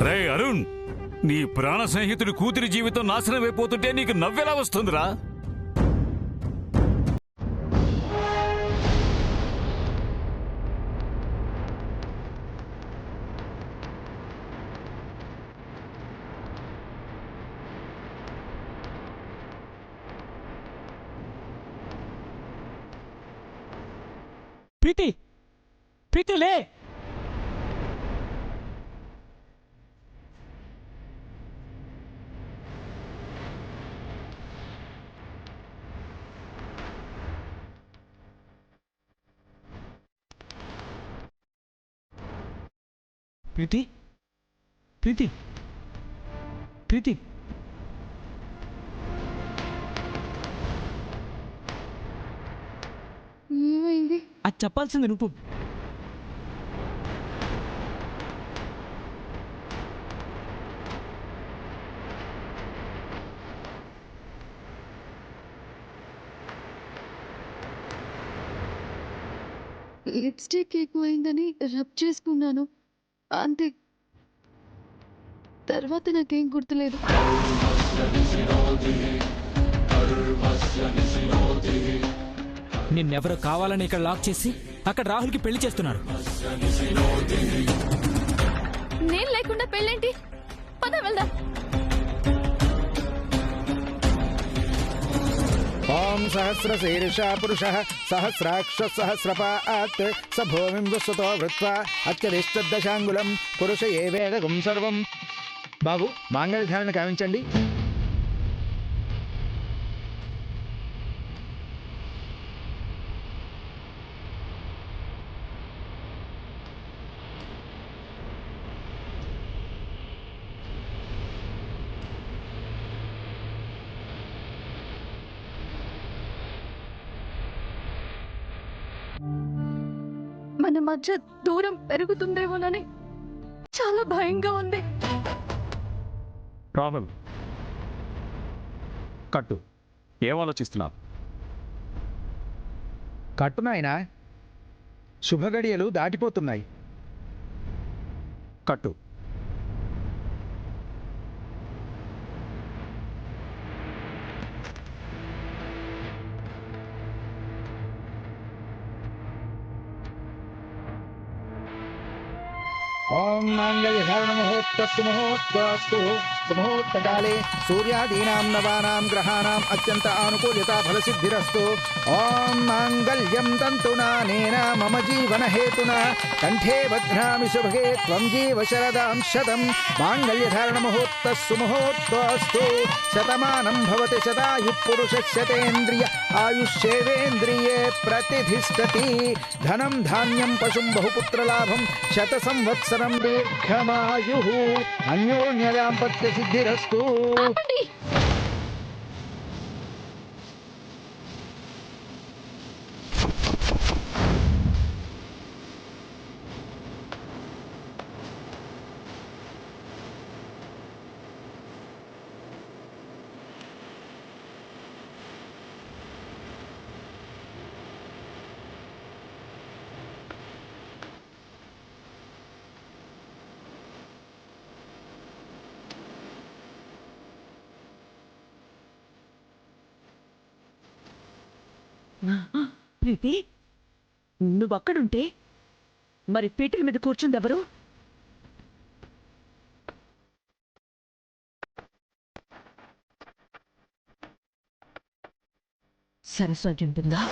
రే అరుణ్, నీ ప్రాణ స్నేహితుడి కూతురి జీవితం నాశనమైపోతుంటే నీకు నవ్వెలా వస్తుందిరా? ప్రీతి, ప్రీతి లే. ప్రీతి, ప్రీతి, ప్రీతి. ఏమైంది? అది చెప్పాల్సింది నువ్వు. లిప్స్టిక్ ఎక్కువైందని రబ్ చేసుకున్నాను అంతే. తర్వాత నాకేం గుర్తులేదు. నిన్నెవరో కావాలని ఇక్కడ లాక్ చేసి అక్కడ రాహుల్కి పెళ్లి చేస్తున్నారు. నేను లేకుండా పెళ్ళేంటి? పద వెళ్దాం. ఓం సహస్రశీర్ష పురుష సహస్రాక్ష సహస్రపాత్ స భూమిం విశ్వతో వృత్వా అత్యరిష్టదశాంగులం పురుష ఏ వేదగం సర్వం. బాబు, మాంగళ్యధారణ కావించండి. మన మధ్య దూరం పెరుగుతుందేమోనని చాలా భయంగా ఉంది. రాహుల్, కట్టు. ఏం ఆలోచిస్తున్నావు? కట్టునాయనా, శుభగడియలు దాటిపోతున్నాయి. కట్టు. ఓం మాంగళ్యధారణ ముహూర్తస్సు ముహూర్తస్తు ముహూర్తకాలే సూర్యాదీనాం నవానాం గ్రహాణాం అత్యంత ఆనుకూల్యత ఫలసిద్ధిరస్తు. ఓం మాంగళ్యం తంతునానేన మమ జీవన హేతునా కంఠే బధ్నామి శుభగే త్వం జీవ శరదాం శతం. మాంగళ్యధారణ ముహూర్తస్సు ముహూర్తస్తు శతమానం భవతి శతాయు పురుష శతేంద్రియ ఆయుష్యేవేంద్రియే ప్రతిధిష్టతి. ధనం ధాన్యం పశుం బహుపుత్రలాభం శత సంవత్సరం దీర్ఘమాయు అన్యోన్య దాంపత్య సిద్ధిరస్తు. ఆపండి. ప్రీతి, నువ్వక్కడుంటే మరి పీటల మీద కూర్చుందెవరు? సరస్వతి ఉంటుందా?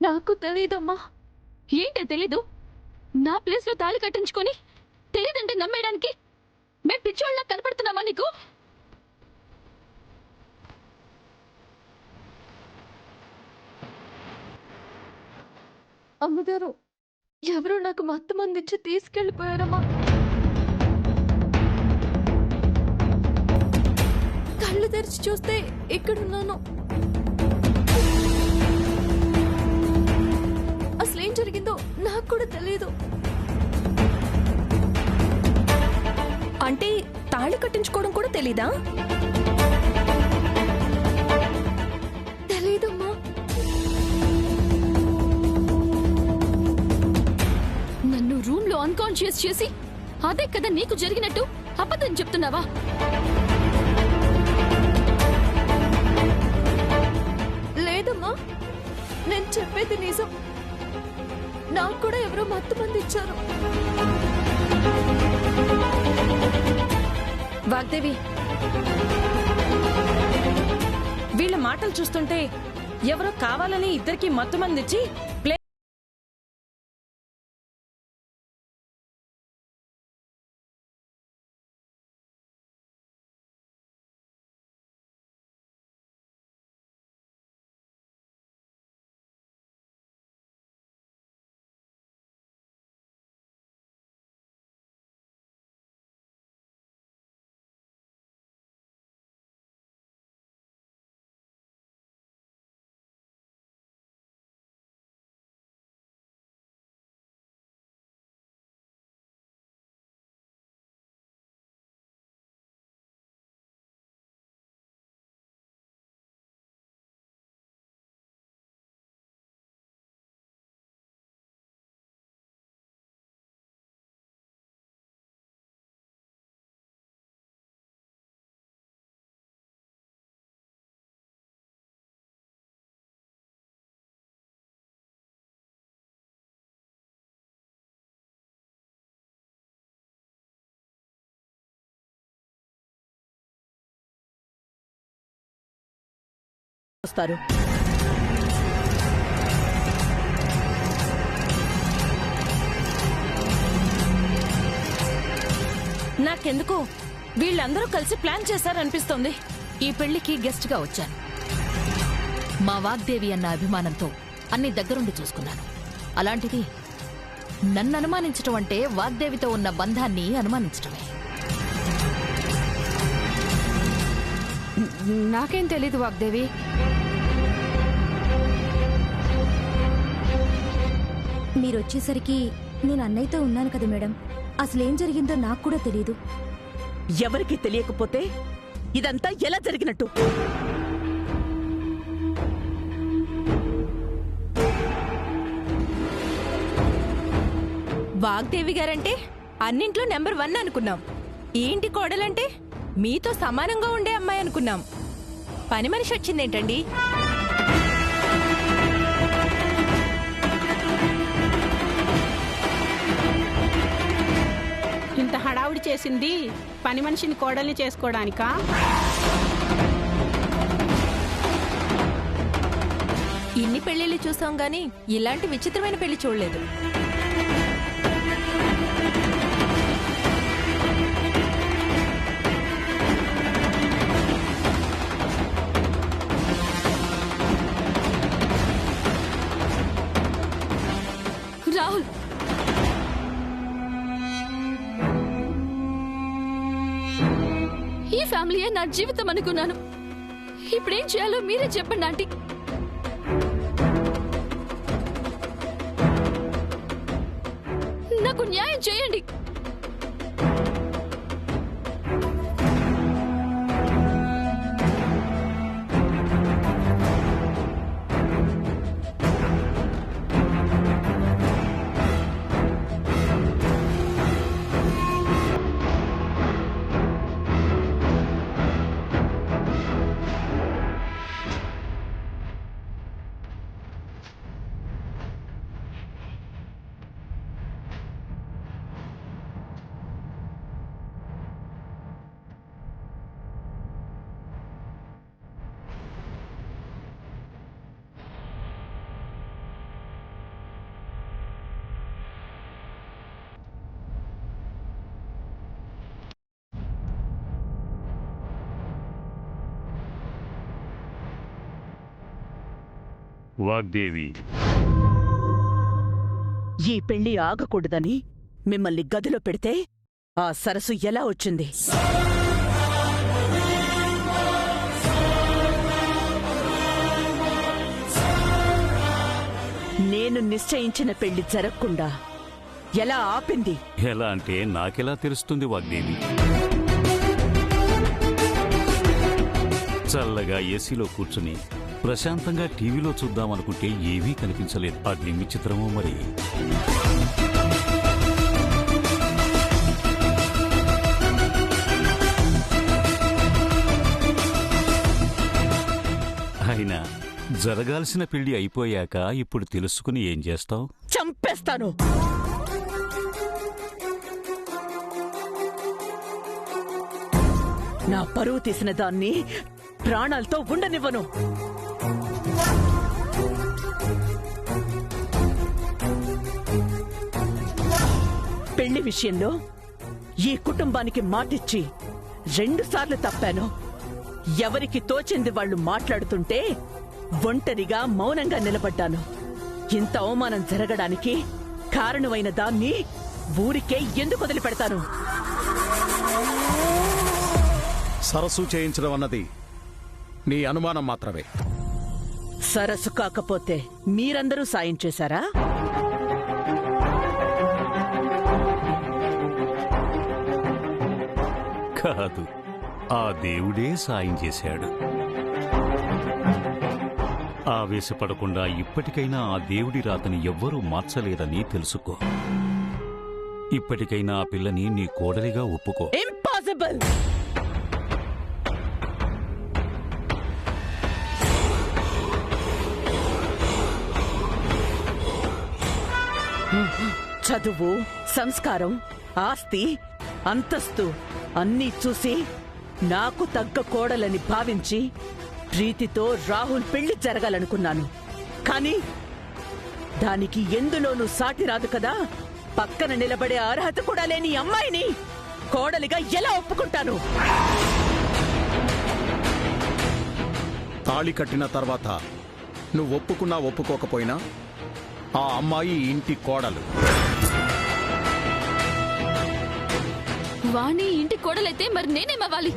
నాకు తెలీదమ్మా. ఏంటో తెలీదు. నా ప్లేస్ లో తాళి కట్టించుకొని తెలీదంటే నమ్మేయడానికి మేము పిచ్చోళ్ళ కనపడుతున్నామా నీకు? అమ్మగారు, ఎవరో నాకు మత్తు మందిచ్చి తీసుకెళ్ళిపోయారమ్మా. కళ్ళు తెరిచి చూస్తే ఇక్కడున్నాను. అసలేం జరిగిందో నాకు కూడా తెలియదు. అంటే తాళి కట్టించుకోవడం కూడా తెలీదా? తెలీదమ్మా. నన్ను రూమ్ లో అన్కాన్షియస్ చేసి అదే కదా నీకు జరిగినట్టు అబద్ధం చెప్తున్నావా? లేదమ్మా, నేను చెప్పేది నిజం. నాకు కూడా ఎవరో మత్తు మంది ఇచ్చారు. వాగ్దేవి, వీళ్ళ మాటలు చూస్తుంటే ఎవరో కావాలని ఇద్దరికి మత్తు మందిచ్చి ప్లే వస్తారు. నాకెందుకు వీళ్ళందరూ కలిసి ప్లాన్ చేశారనిపిస్తోంది. ఈ పెళ్లికి గెస్ట్ గా వచ్చాను. మా వాగ్దేవి అన్న అభిమానంతో అన్ని దగ్గరుండి చూసుకున్నాను. అలాంటిది నన్ను అనుమానించటం అంటే వాగ్దేవితో ఉన్న బంధాన్ని అనుమానించటమే. నాకేం తెలీదు వాగ్దేవి. మీరొచ్చేసరికి నేను అన్నయ్యతో ఉన్నాను కదా మేడం. అసలేం జరిగిందో నాకు కూడా తెలీదు. ఎవరికి తెలియకపోతే ఇదంతా ఎలా జరిగినట్టు? వాగ్దేవి గారంటే అన్నింట్లో నెంబర్ 1 అనుకున్నాం. ఈ ఇంటి కోడలంటే మీతో సమానంగా ఉండే అమ్మాయి అనుకున్నాం. పని మనిషి వచ్చిందేంటండి? ఇంత హడావుడి చేసింది పని మనిషిని కోడల్ని చేసుకోవడానికా? ఇన్ని పెళ్లిళ్ళు చూసాం గాని ఇలాంటి విచిత్రమైన పెళ్లి చూడలేదు. రాహుల్, ఈ ఫ్యామిలీయే నా జీవితం అనుకున్నాను. ఇప్పుడేం చేయాలో మీరే చెప్పండి ఆంటీ. నాకు న్యాయం చేయండి. వాగ్దేవి, ఈ పెళ్లి ఆగకూడదని మిమ్మల్ని గదిలో పెడితే ఆ సరస్సు ఎలా వచ్చింది? నేను నిశ్చయించిన పెళ్లి జరగకుండా ఎలా ఆపింది? ఎలా అంటే నాకెలా తెలుస్తుంది వాగ్దేవి? చల్లగా ఏసీలో కూర్చుని ప్రశాంతంగా టీవీలో చూద్దామనుకుంటే ఏమీ కనిపించలేదు. అదేమి చిత్రమో మరి. అయినా జరగాల్సిన పెళ్లి అయిపోయాక ఇప్పుడు తెలుసుకుని ఏం చేస్తావు? చంపేస్తాను. నా పరువు తీసిన దాన్ని ప్రాణాలతో ఉండనివ్వను. పెళ్లి విషయంలో ఈ కుటుంబానికి మాటిచ్చి 2 సార్లు తప్పాను. ఎవరికి తోచింది వాళ్ళు మాట్లాడుతుంటే ఒంటరిగా మౌనంగా నిలబడ్డాను. ఇంత అవమానం జరగడానికి కారణమైన దాన్ని ఊరికే ఎందుకు వదిలిపెడతాను? సరస్సు చేయించడం అన్నది నీ అనుమానం మాత్రమే. సరస్సు కాకపోతే మీరందరూ సాయం చేశారా? కాదు, ఆ దేవుడే సాయం చేశాడు. ఆవేశపడకుండా ఇప్పటికైనా ఆ దేవుడి రాతని ఎవ్వరూ మార్చలేరని తెలుసుకో. ఇప్పటికైనా ఆ పిల్లని నీ కోడలిగా ఒప్పుకో. ఇంపాసిబుల్! చదువు, సంస్కారం, ఆస్తి, అంతస్తు అన్నీ చూసి నాకు తగ్గ కోడలని భావించి ప్రీతితో రాహుల్ పెళ్లి జరగాలనుకున్నాను. కానీ దానికి ఎందులోనూ సాటి రాదు కదా. పక్కన నిలబడే అర్హత కూడా లేని అమ్మాయిని కోడలిగా ఎలా ఒప్పుకుంటాను? తాళి కట్టిన తర్వాత నువ్వు ఒప్పుకున్నా ఒప్పుకోకపోయినా ఆ అమ్మాయి ఇంటి కోడలు. వాణి ఇంటి కోడలైతే మరి నేనేమవ్వాలి?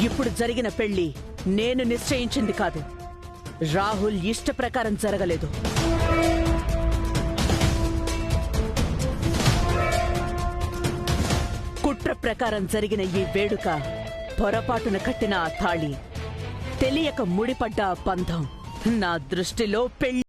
ఇప్పుడు జరిగిన పెళ్లి నేను నిశ్చయించింది కాదు. రాహుల్ ఇష్ట ప్రకారం జరగలేదు. కుట్ర ప్రకారం జరిగిన ఈ వేడుక, పొరపాటున కట్టిన ఆ తాళి, తెలియక ముడిపడ్డ ఆ బంధం నా దృష్టిలో పెళ్లి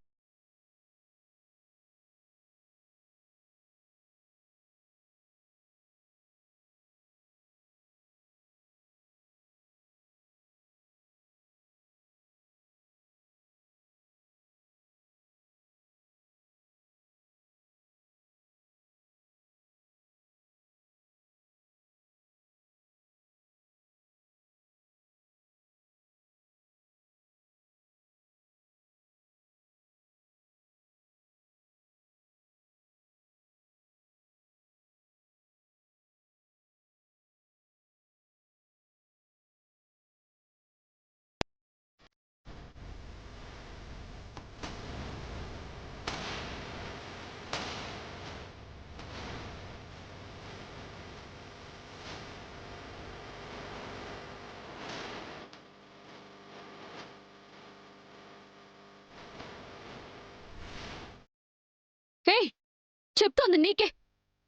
చెప్తోంది నీకే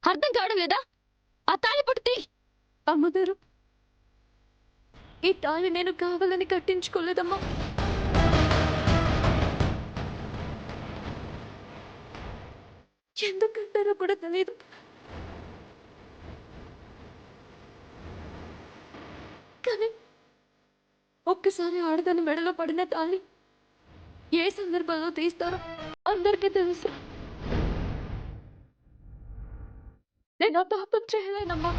అర్థం కావడం లేదా? ఆ తాళి పట్టుతీ. అమ్మగారు, ఈ తాళి నేను కావాలని కట్టించుకోలేదమ్మా. ఎందుకు కట్టారో కూడా తెలియదు. కానీ ఒక్కసారి ఆడదాని మెడలో పడిన తాళి ఏ సందర్భంలో తీస్తారో అందరికీ తెలుసు. నేను ఆ పాపం చేయలేనమ్మా.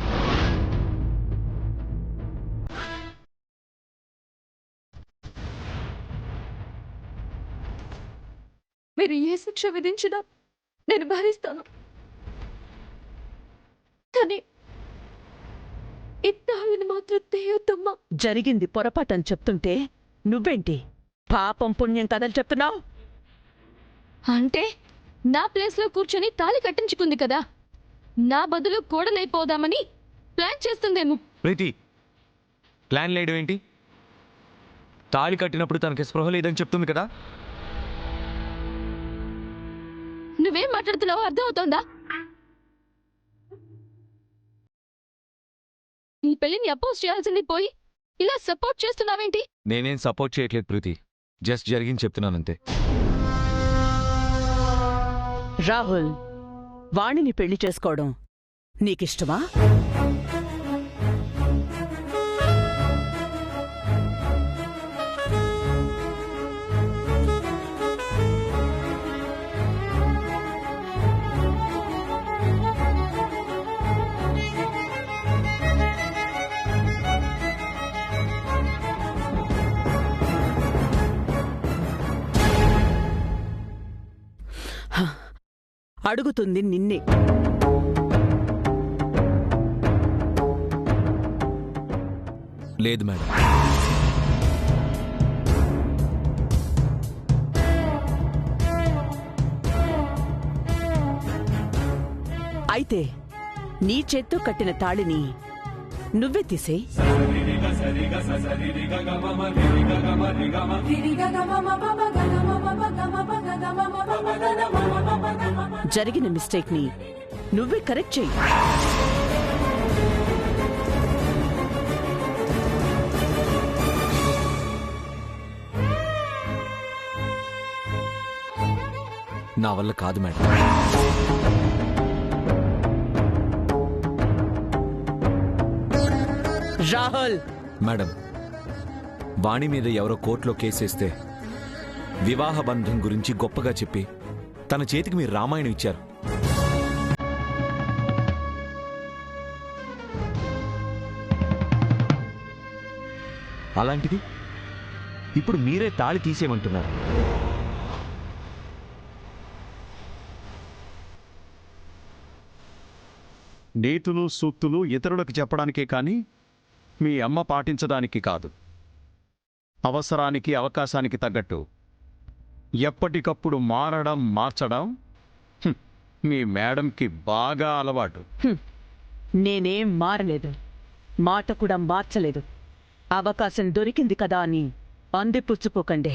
మీరు ఏ శిక్ష విధించినా నేను భరిస్తాను. కానీ ఈ తాళిని మాత్రం తేయొద్దమ్మా. జరిగింది పొరపాటని చెప్తుంటే నువ్వేంటి పాపం పుణ్యం కథలు చెప్తున్నావు? అంటే నా ప్లేస్లో కూర్చొని తాళి కట్టించుకుంది కదా, నా బదులు కోడలైపోదామని ప్లాన్ చేస్తుందేమో. ప్రీతి, ప్లాన్ లేయడం ఏంటి? తాళి కట్టినప్పుడు తనకి స్పృహ లేదని చెప్తుంది కదా. నువ్వేం మాట్లాడుతున్నావో అర్థమవుతోందా? ఈ పెళ్లిని అపోజ్ చేయాల్సింది పోయి ఇలా సపోర్ట్ చేస్తున్నావేంటి? నేనేం సపోర్ట్ చేయట్లేదు ప్రీతి, జస్ట్ జరిగింది చెప్తున్నానంతే. రాహుల్, వాణిని పెళ్లి చేసుకోవడం నీకిష్టమా? అడుగుతుంది నిన్నే. లేదు మేడం. అయితే నీ చేత్తో కట్టిన తాళిని నువ్వే తీసే. జరిగిన మిస్టేక్ ని నువ్వే కరెక్ట్ చెయ్యి. నా వల్ల కాదు మేడం. రాహుల్, మేడం, వాణి మీద ఎవరో కోర్టులో కేసేస్తే వివాహ బంధం గురించి గొప్పగా చెప్పి తన చేతికి మీరు రామాయణం ఇచ్చారు. అలాంటిది ఇప్పుడు మీరే తాళి తీసేయమంటున్నారు. నీతులు సూక్తులు ఇతరులకు చెప్పడానికే కానీ మీ అమ్మ పాటించడానికి కాదు. అవసరానికి అవకాశానికి తగ్గట్టు ఎప్పటికప్పుడు మారడం మార్చడం మీ మేడంకి బాగా అలవాటు. నేనేం మారలేదు, మాట కూడా మార్చలేదు. అవకాశం దొరికింది కదా అని అందిపుచ్చుకోకండి.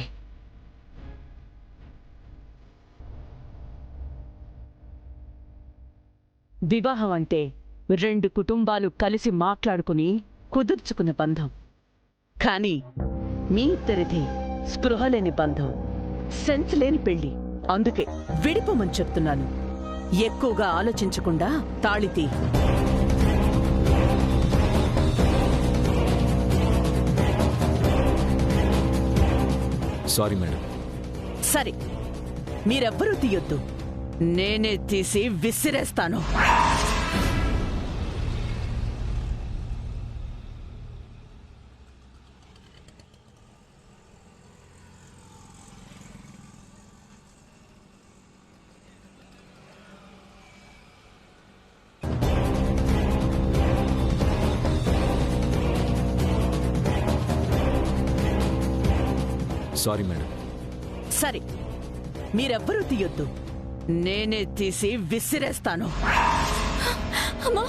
వివాహం అంటే రెండు కుటుంబాలు కలిసి మాట్లాడుకుని కుదుర్చుకున్న బంధం. కానీ మీ ఇద్దరిది స్పృహ లేని బంధం, సెన్స్ లేని పెళ్లి. అందుకే విడిపోమని చెప్తున్నాను. ఎక్కువగా ఆలోచించకుండా తాళితీ. Sorry madam. సరే, మీరెవ్వరూ తీయొద్దు, నేనే తీసి విసిరేస్తాను. Sorry madam. సరే, మీరెవ్వరూ తీయొద్దు, నేనే తీసి విసిరేస్తాను. అమ్మా,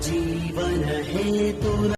जीवन हेतु